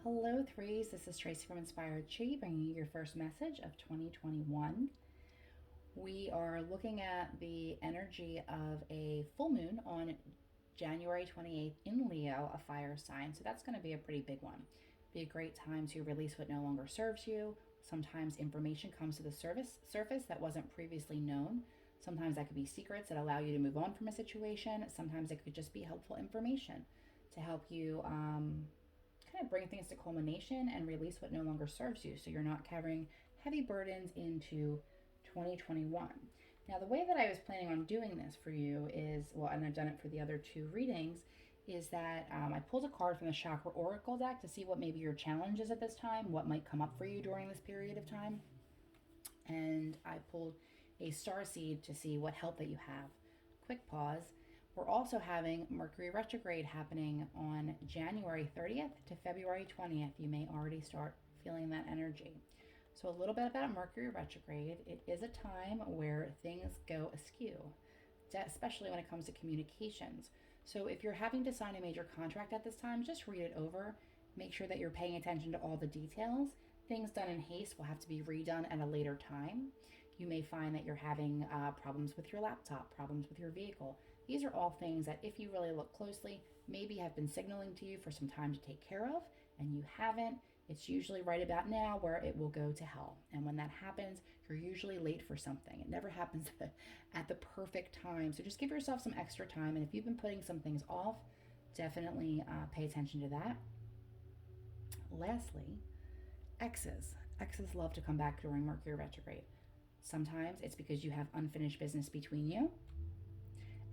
Hello, threes. This is Tracy from Inspired Chi, bringing you your first message of 2021. We are looking at the energy of a full moon on January 28th in Leo, a fire sign. So that's going to be a pretty big one. Be a great time to release what no longer serves you. Sometimes information comes to the surface that wasn't previously known. Sometimes that could be secrets that allow you to move on from a situation. Sometimes it could just be helpful information to help you kind of bring things to culmination and release what no longer serves you so you're not carrying heavy burdens into 2021. Now, the way that I was planning on doing this for you is, well, and I've done it for the other two readings, is that I pulled a card from the Chakra Oracle deck to see what maybe your challenge is at this time, what might come up for you during this period of time. And I pulled a star seed to see what help that you have. Quick pause. We're also having Mercury Retrograde happening on January 30th to February 20th. You may already start feeling that energy. So, a little bit about Mercury Retrograde. It is a time where things go askew, especially when it comes to communications. So, if you're having to sign a major contract at this time, just read it over. Make sure that you're paying attention to all the details. Things done in haste will have to be redone at a later time. You may find that you're having problems with your laptop, problems with your vehicle. These are all things that, if you really look closely, maybe have been signaling to you for some time to take care of, and you haven't. It's usually right about now where it will go to hell. And when that happens, you're usually late for something. It never happens at the perfect time. So just give yourself some extra time. And if you've been putting some things off, definitely pay attention to that. Lastly, exes. Exes love to come back during Mercury retrograde. Sometimes it's because you have unfinished business between you.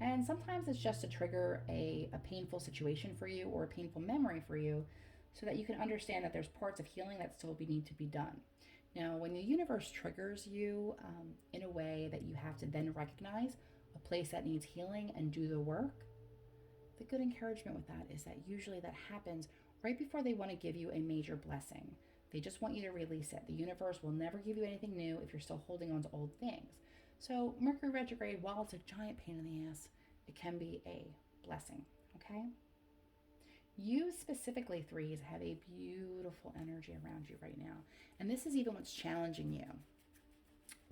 And sometimes it's just to trigger a painful situation for you or a painful memory for you so that you can understand that there's parts of healing that still need to be done. Now, when the universe triggers you in a way that you have to then recognize a place that needs healing and do the work, the good encouragement with that is that usually that happens right before they want to give you a major blessing. They just want you to release it. The universe will never give you anything new if you're still holding on to old things. So Mercury retrograde, while it's a giant pain in the ass, it can be a blessing, okay? You specifically, threes, have a beautiful energy around you right now. And this is even what's challenging you.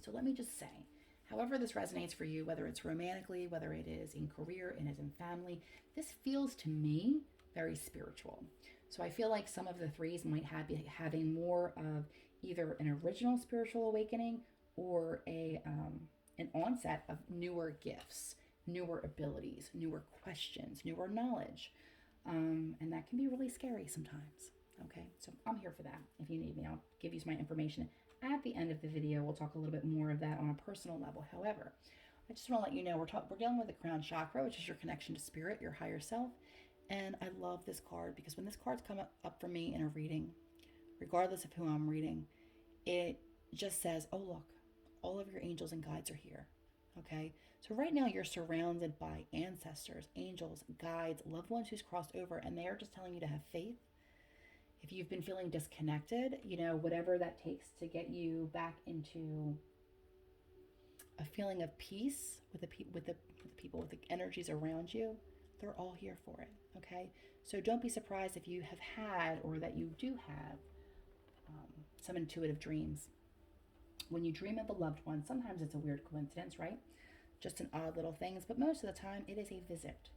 So let me just say, however this resonates for you, whether it's romantically, whether it is in career, and is in family, this feels to me very spiritual. So I feel like some of the threes might be having more of either an original spiritual awakening or an onset of newer gifts, newer abilities, newer questions, newer knowledge. And that can be really scary sometimes. Okay, so I'm here for that. If you need me, I'll give you my information at the end of the video. We'll talk a little bit more of that on a personal level. However, I just want to let you know we're dealing with the crown chakra, which is your connection to spirit, your higher self. And I love this card because when this card's come up for me in a reading, regardless of who I'm reading, it just says, oh, look, all of your angels and guides are here. Okay, so right now you're surrounded by ancestors, angels, guides, loved ones who's crossed over, and they are just telling you to have faith. If you've been feeling disconnected, whatever that takes to get you back into a feeling of peace with the people, with the energies around you, they're all here for it. Okay, so don't be surprised if you have had, or that you do have, some intuitive dreams. When you dream of a loved one, sometimes it's a weird coincidence, right? Just an odd little things, but most of the time it is a visit.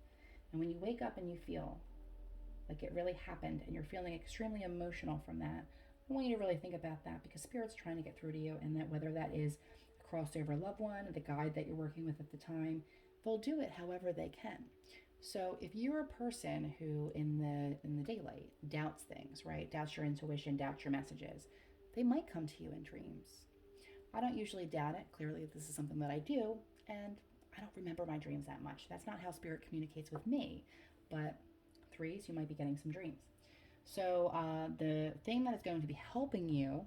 And when you wake up and you feel like it really happened and you're feeling extremely emotional from that, I want you to really think about that, because Spirit's trying to get through to you, and that whether that is a crossover loved one, the guide that you're working with at the time, they'll do it however they can. So if you're a person who in the daylight doubts things, right? Doubts your intuition, doubts your messages, they might come to you in dreams. I don't usually doubt it. Clearly, this is something that I do, and I don't remember my dreams that much. That's not how Spirit communicates with me. But threes, you might be getting some dreams. So the thing that is going to be helping you,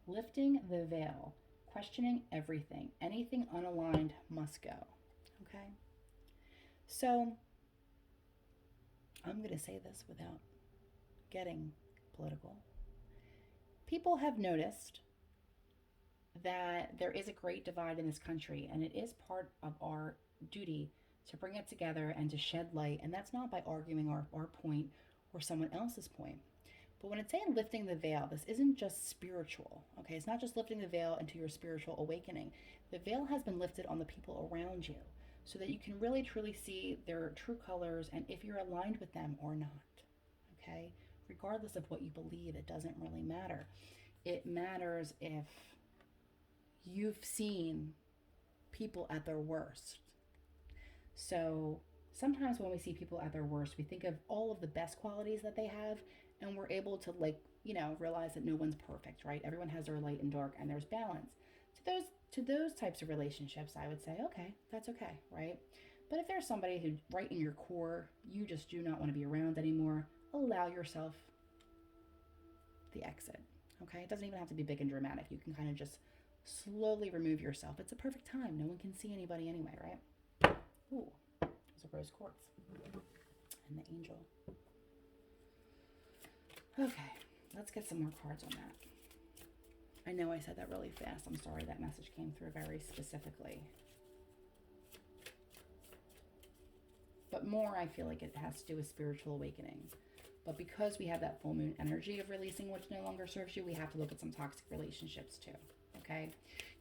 lifting the veil, questioning everything, anything unaligned must go. Okay? So I'm going to say this without getting political. People have noticed that there is a great divide in this country, and it is part of our duty to bring it together and to shed light. And that's not by arguing our point or someone else's point. But when it's saying lifting the veil, this isn't just spiritual, okay? It's not just lifting the veil into your spiritual awakening. The veil has been lifted on the people around you so that you can really truly see their true colors and if you're aligned with them or not, okay? Regardless of what you believe, it doesn't really matter. It matters if you've seen people at their worst. So sometimes when we see people at their worst, we think of all of the best qualities that they have, and we're able to, like, realize that no one's perfect, right? Everyone has their light and dark, and there's balance. To those types of relationships, I would say, okay, that's okay, right? But if there's somebody who, right in your core, you just do not want to be around anymore, allow yourself the exit, okay? It doesn't even have to be big and dramatic. You can kind of just slowly remove yourself. It's a perfect time. No one can see anybody anyway, right? Ooh, there's a rose quartz and the angel. Okay, let's get some more cards on that. I know I said that really fast. I'm sorry, that message came through very specifically. But more, I feel like it has to do with spiritual awakening. But because we have that full moon energy of releasing what no longer serves you, we have to look at some toxic relationships too, okay?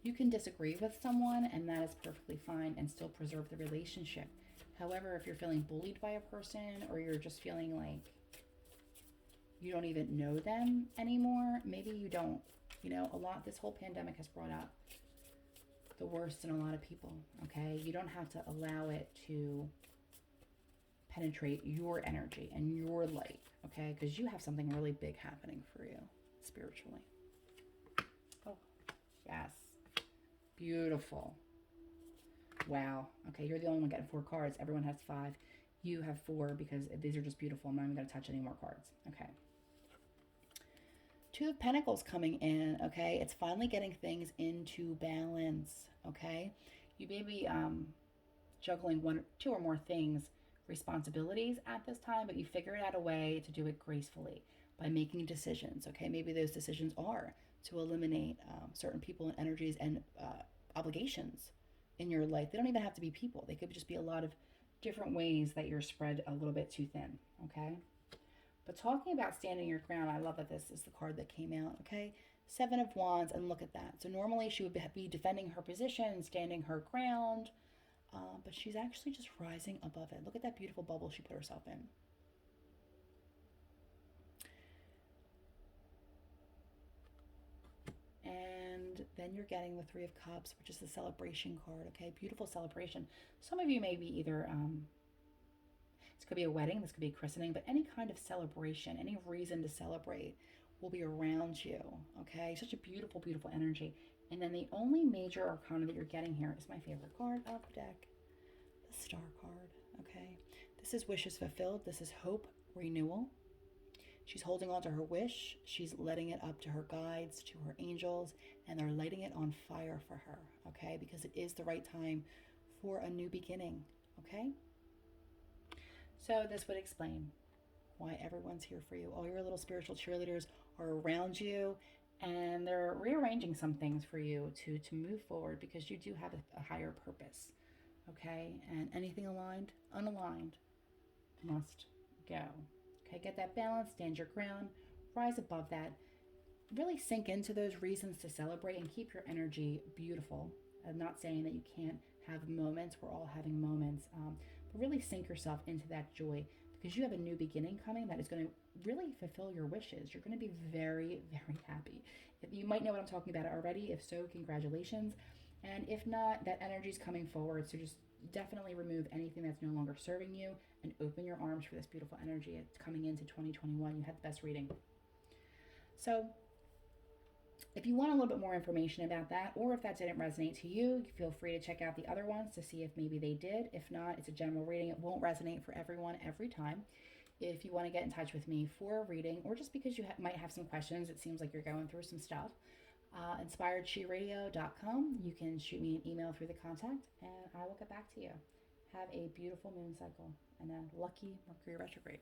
You can disagree with someone, and that is perfectly fine, and still preserve the relationship. However, if you're feeling bullied by a person, or you're just feeling like you don't even know them anymore, maybe you don't. This whole pandemic has brought out the worst in a lot of people, okay? You don't have to allow it to penetrate your energy and your light, okay? Because you have something really big happening for you spiritually. Oh, yes. Beautiful. Wow. Okay, you're the only one getting 4 cards. Everyone has 5. You have 4 because these are just beautiful. I'm not even going to touch any more cards. Okay. 2 of Pentacles coming in, okay? It's finally getting things into balance, okay? You may be juggling 1, 2 or more things, responsibilities at this time, but you figured out a way to do it gracefully by making decisions, okay? Maybe those decisions are to eliminate certain people and energies and obligations in your life. They don't even have to be people. They could just be a lot of different ways that you're spread a little bit too thin, okay? But talking about standing your ground, I love that this is the card that came out, okay? 7 of Wands, and look at that. So normally she would be defending her position, standing her ground, but she's actually just rising above it. Look at that beautiful bubble she put herself in. And then you're getting the 3 of Cups, which is the celebration card, okay? Beautiful celebration. Some of you may be either... this could be a wedding, this could be a christening, but any kind of celebration, any reason to celebrate will be around you, okay? Such a beautiful, beautiful energy. And then the only major arcana that you're getting here is my favorite card of the deck, the Star card, okay? This is wishes fulfilled. This is hope, renewal. She's holding on to her wish. She's letting it up to her guides, to her angels, and they're lighting it on fire for her, okay? Because it is the right time for a new beginning, okay? So this would explain why everyone's here for you. All your little spiritual cheerleaders are around you, and they're rearranging some things for you to move forward because you do have a higher purpose, okay? And anything aligned, unaligned must go, okay? Get that balance, stand your ground, rise above that. Really sink into those reasons to celebrate and keep your energy beautiful. I'm not saying that you can't have moments. We're all having moments. But really sink yourself into that joy because you have a new beginning coming that is going to really fulfill your wishes. You're going to be very, very happy. You might know what I'm talking about already. If so, congratulations. And if not, that energy is coming forward. So just definitely remove anything that's no longer serving you and open your arms for this beautiful energy. It's coming into 2021. You had the best reading. So if you want a little bit more information about that, or if that didn't resonate to you, feel free to check out the other ones to see if maybe they did. If not, it's a general reading. It won't resonate for everyone every time. If you want to get in touch with me for a reading, or just because you might have some questions, it seems like you're going through some stuff, inspiredsheeradio.com. You can shoot me an email through the contact, and I will get back to you. Have a beautiful moon cycle and a lucky Mercury retrograde.